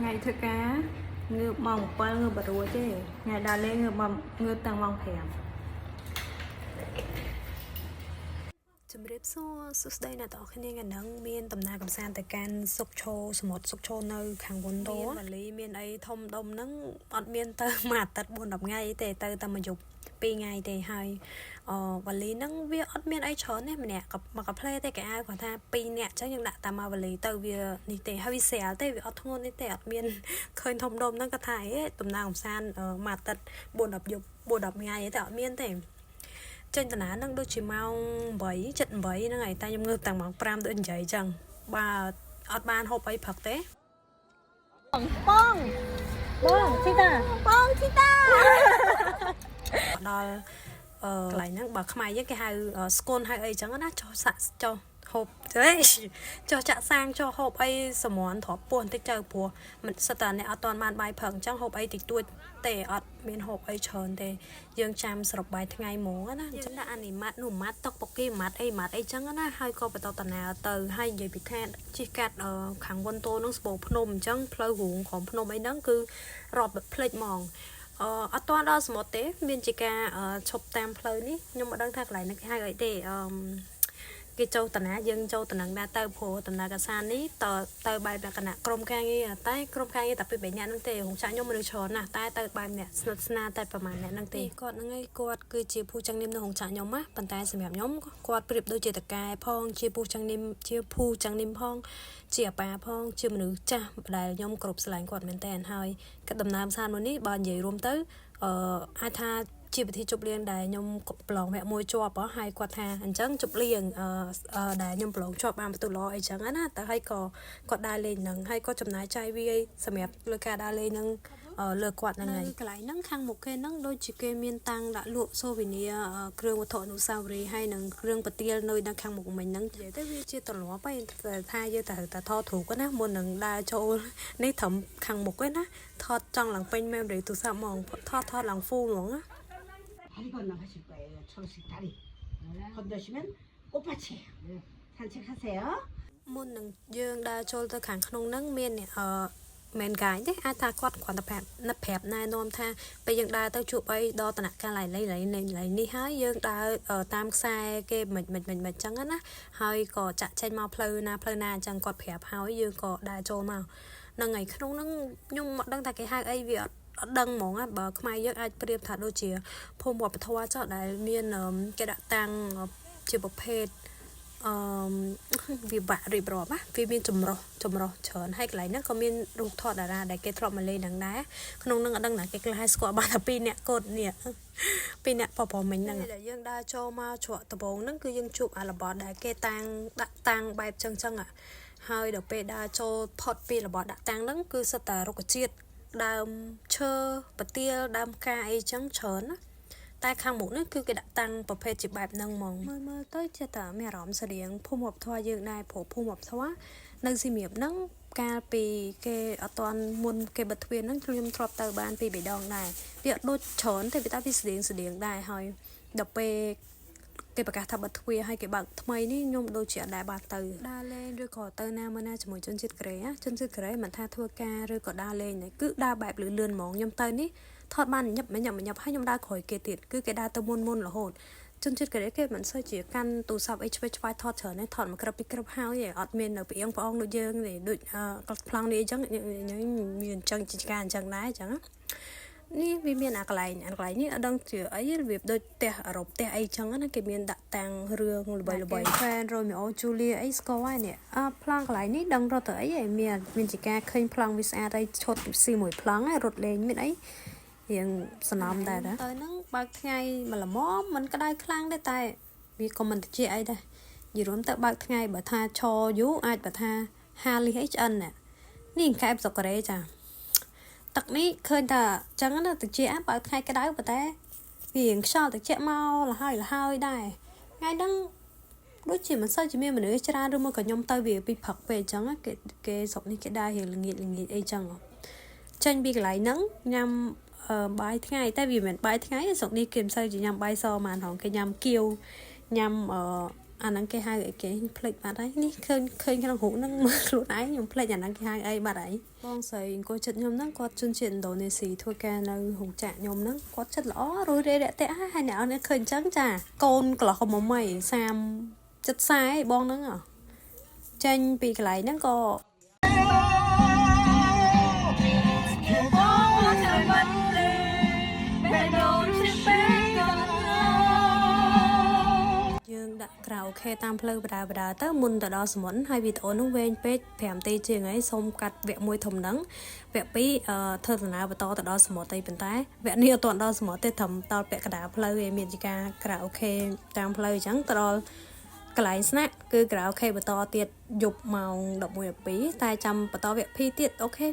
ngày thứ cá ngư mong qua ngư bật rùa chứ ngày đào lên ngư tăng mong thèmជំរាបសួរសួស្តីអ្នកទាំងអស់គ្នាថ្ងៃហ្នឹងមានដំណើរកម្សាន្តទៅកាន់សុកឈោសមុទ្រសុកឈោនៅខាងវ៉ុនដូវ៉ាលីមានអីធំដុំហ្នឹងអត់មានទៅមួយអាទិត្យ4-10ថ្ងៃទេទៅតែមួយយប់2ថ្ងៃទេហើយវ៉ាលីហ្នឹងវាអត់មានអីច្រើនទេម្នាក់មកកាផ្លេទេគេហៅគាត់ថា2នាក់អញ្ចឹងយើងដាក់តាមមកវ៉ាលីទៅវានេះទេហើយវាស្រាលទេវាអត់ធ្ងន់ទេអត់មានឃើញធំដុំហ្នឹងគាត់ថាដំណើរកម្សាន្តមួយអាទិត្យ4-10យប់4-10ថ្ងៃទេអត់មានទេចេញតាណានឹងដូចជាម៉ោង8 7 8ហ្នឹងហើយតែខ្ញុំងើបតាំងម៉ោង5ដូចនិយាយអញ្ចឹងបើអត់បានហូបអីព្រឹកទេបងធីតាដល់កន្លែងហ្នឹងបើខ្មែរយើងគេហៅស្គនហៅអីអញ្ចឹងណាចុះសាក់ចុះហូបទេចុះចាក់សាំងចុះហូបអីសមន់ទ្របពោះបន្តិចទៅព្រោះមិនសិតតែអ្នកអត់ទាន់បានបាយព្រឹកអញ្ចឹងហូបអីតិចតួចទេអត់មានហូបអីច្រើនទេយើងចាំស្រុកបាយថ្ងៃហ្មងណាយើងដាក់អានីម៉ាត់នោះម៉ាត់តុកបុកគីម៉ាត់អីចឹងណាហើយក៏បន្តតាណាទៅហើយនិយាយពីថាជិះកាត់ខាងវ៉ុនតូនឹងស្បូរភ្នំអញ្ចឹងផ្លូវរូងក្រុមភ្នំអីហ្នឹងគឺរាប់ភ្លេចហ្មងអត់ទាន់ដល់សមុទ្រទេមានជាការឈប់តាមផ្លូវនេះខ្ញុំមិនដឹងថាកន្លែងនេះគេហៅអីទេគេចូលតាណាយើងចូលតំណែងដែរទៅព្រោះតំណែងកាសាននេះទៅបែបលក្ខណៈក្រុមការងារតែក្រុមការងារតែពី3នាក់ហ្នឹងទេហងចាក់ខ្ញុំមនុស្សច្រើនណាស់តែទៅបែបអ្នកស្និទ្ធស្នាលតែប្រហែលអ្នកហ្នឹងទេគាត់ហ្នឹងឯងគាត់គឺជាពូចង្នីមនៅហងចាក់ខ្ញុំណាប៉ុន្តែសម្រាប់ខ្ញុំគាត់ប្រៀបដូចជាតកែផងជាពូចង្នីមជាពូចង្នីមផងជាអាប៉ាផងជាមនុស្សចាស់ដែលខ្ញុំគ្រប់ស្រឡាញ់គាត់មែនតើហើយក៏ដំណើរសានមួយនេះបើនិយាយរួមទៅអាចថាជាពិធីជប់លៀងដែលខ្ញុំប្រឡងវគ្គមួយជាប់ហើយគាត់ថាអញ្ចឹងជប់លៀងដែលខ្ញុំប្រឡងជាប់បានបន្ទូល្អអីចឹងណាតែហើយក៏គាត់ដើរលេងហ្នឹងហើយក៏ចំណាយចាយវាសម្រាប់លើការដើរលេងហ្នឹងលើគាត់ហ្នឹងហើយកន្លែងហ្នឹងខាងមុខគេហ្នឹងដូចជាគេមានតាំងដាក់លក់សូវីនីគ្រឿងវត្ថុអនុស្សាវរីយ៍ហើយនឹងគ្រឿងប្រទាលនៅខាងមុខមិញហ្នឹងនិយាយទៅវាជាទម្លាប់ហើយថាយើងត្រូវតែថតរូបណាមុននឹងដើរចូលនេះត្រឹមខាងមុខឯណាថតចង់ឡើងពេញ memory ទូរស័ព្ទហ្មងថតឡើង full ហ្មងណា다리 건너가실 거예요. 초록색 다리. 건너시면 꽃밭이에요. 산책하세요. មុននឹងយើងដើរចូលទៅខាងក្នុងហ្នឹងមានមែនកាយទេអាចថាគាត់គ្រាន់តែប្រាប់ណែនាំថាពេលយើងដើរទៅជួបអីដល់តំណកាលឡៃនេះហើយយើងដើរតាមខ្សែគេមិនអញ្ចឹងណាហើយក៏ចាក់ចេញមកផ្លូវណាអញ្ចឹងគាត់ប្រាប់ហើយយើងក៏ដើរចូលមកហ្នឹងហើយក្នុងហ្នឹងខ្ញុំមិនដឹងថាគេហៅអីវាអត់ដឹងហ្មងបើខ្មែរយើងអាចប្រៀបថាដូចជាភូមិវប្បធម៌ចោះដែលមានគេដាក់តាំងជាប្រភេទវិបាករៀបរាប់ណាវាមានចម្រោះច្រើនហើយកន្លែងហ្នឹងក៏មានរូបថតតារាដែលគេធ្លាប់មកលេងហ្នឹងដែរក្នុងហ្នឹងអត់ដឹងណាគេខ្លះឲ្យស្គាល់បានតែ2នាក់កូននេះ2នាក់ប្រុសមិញហ្នឹងដែលយើងដើរចូលមកច្រកដំបងហ្នឹងគឺយើងជួបអារបស់ដែលគេដាក់តាំងបែបចឹងហើយដល់ពេលដើរចូលផុតពីរបស់ដាក់តាំងហ្នឹងគឺសិតតែរុក្ខជាតិដើមឈើប្រទាលដើមការអីចឹងច្រើនណាតែខាងមុខនេះគឺគេដាក់តាំងប្រភេទជាបែបហ្នឹងហ្មងមើលទៅចេះតែមានអារម្មណ៍ស្រៀងភូមិវប្បធម៌យើងដែរព្រោះភូមិវប្បធម៌នៅសៀមរាបហ្នឹងកាលពីគេអត់ទាន់មុនគេបិទទ្វារហ្នឹងខ្ញុំធ្លាប់ទៅបានពី3ដងដែរវាអត់ដូចច្រើនទេវាតែវាស្រៀងដែរហើយដល់ពេលគេប្រកាសថាបិទទ្វារឲ្យគេបើកថ្មីនេះខ្ញុំដូចជាអត់ដែរបានទៅដើរលេងឬក៏ទៅណាមួយណាជាមួយជនជាតិកូរ៉េជនជាតិកូរ៉េមិនថាធ្វើការឬក៏ដើរលេងគឺដើរបែបលឿនហ្មងខ្ញុំទៅនេះថតបានញឹបហើយខ្ញុំដើរក្រោយគេទៀតគឺគេដើរទៅមុនរហូតជនជាតិកូរ៉េគេមិនសូវជាកាន់ទូរស័ព្ទអីឆ្វេងថតច្រើនទេថតមួយពីក្រឹបហើយអត់មាននៅផ្អៀងផ្អងដូចយើងទេដូចប្លង់នេះអញ្ចឹងមានអញ្ចឹងជាការអញ្ចឹងដែរអញ្ចឹងនេះវាមានអាកន្លែងនេះអត់ដឹងជាអីរបៀបដូចផ្ទះអឺរ៉ុបផ្ទះអីចឹងណាគេមានដាក់តាំងរឿងល្បី Fan Romeo Julia អីស្គាល់ហើយនេះប្លង់កន្លែងនេះដឹងរត់ទៅអីឯងមានជាការឃើញប្លង់វាស្អាតអីឈុតស៊ីមួយប្លង់រត់លេងមានអីរៀងសំណំដែរទៅហ្នឹងបើកថ្ងៃមួយល្មមមិនក្តៅខ្លាំងទេតែវាក៏មិនត្រជាក់អីដែរនិយាយរួមទៅបើកថ្ងៃបើថាឈរយូរអាចបើថា50លីហ HN នេះកែបសុកូរ៉េចាទឹកនេះឃើញតែចឹងណាត្រជាក់បើថ្ងៃក្តៅប៉ុន្តែវារៀងខ្យល់ត្រជាក់មកលហើយដែរថ្ងៃហ្នឹងដូចជាមិនសូវជាមានមនុស្សច្រើនឬមកក៏ខ្ញុំទៅវាពីព្រឹកពេកអញ្ចឹងគេស្រុកនេះគេដើររៀងល្ងាចអីចឹងចេញពីកន្លែងហ្នឹងញ៉ាំបាយថ្ងៃតែវាមិនបាយថ្ងៃស្រុកនេះគេមិនសូវជាញ៉ាំបាយសហ្មងគេញ៉ាំគៀវញ៉ាំ អាហ្នឹងគេហៅអីគេផ្លេចបាត់ហើយនេះឃើញក្នុងរូបហ្នឹងមើលខ្លួនឯងខ្ញុំផ្លេចអាហ្នឹងគេហៅអីបាត់ហើយបងស្រីអង្គុយចិត្តខ្ញុំហ្នឹងគាត់ជនជាតិឥណ្ឌូនេស៊ីធ្វើការនៅរោងចក្រខ្ញុំហ្នឹងគាត់ចិត្តល្អរួយរាយរាក់ទាក់ហើយអ្នកនរឃើញអញ្ចឹងចាកូនកន្លោះកុំអី30 40បងហ្នឹងចេញពីកន្លែងហ្នឹងក៏យើងដាក់ក្រៅអូខេតាមផ្លូវបដាទៅមុនទៅដល់សមុទ្រហើយវីដេអូនោះវែងពេក5នាទីជាងហើយសូមកាត់វគ្គ1ធំហ្នឹងវគ្គ2ធ្វើដំណើរបន្តទៅដល់សមុទ្រតែប៉ុន្តែវគ្គនេះអត់ទាន់ដល់សមុទ្រទេត្រឹមដល់ពាក់កណ្ដាលផ្លូវឯមានជាការក្រៅអូខេតាមផ្លូវអញ្ចឹងទៅដល់កន្លែងស្នាក់គឺក្រៅអូខេបន្តទៀតយប់ម៉ោង 11:12 តែចាំបន្តវគ្គ2ទៀតអូខេ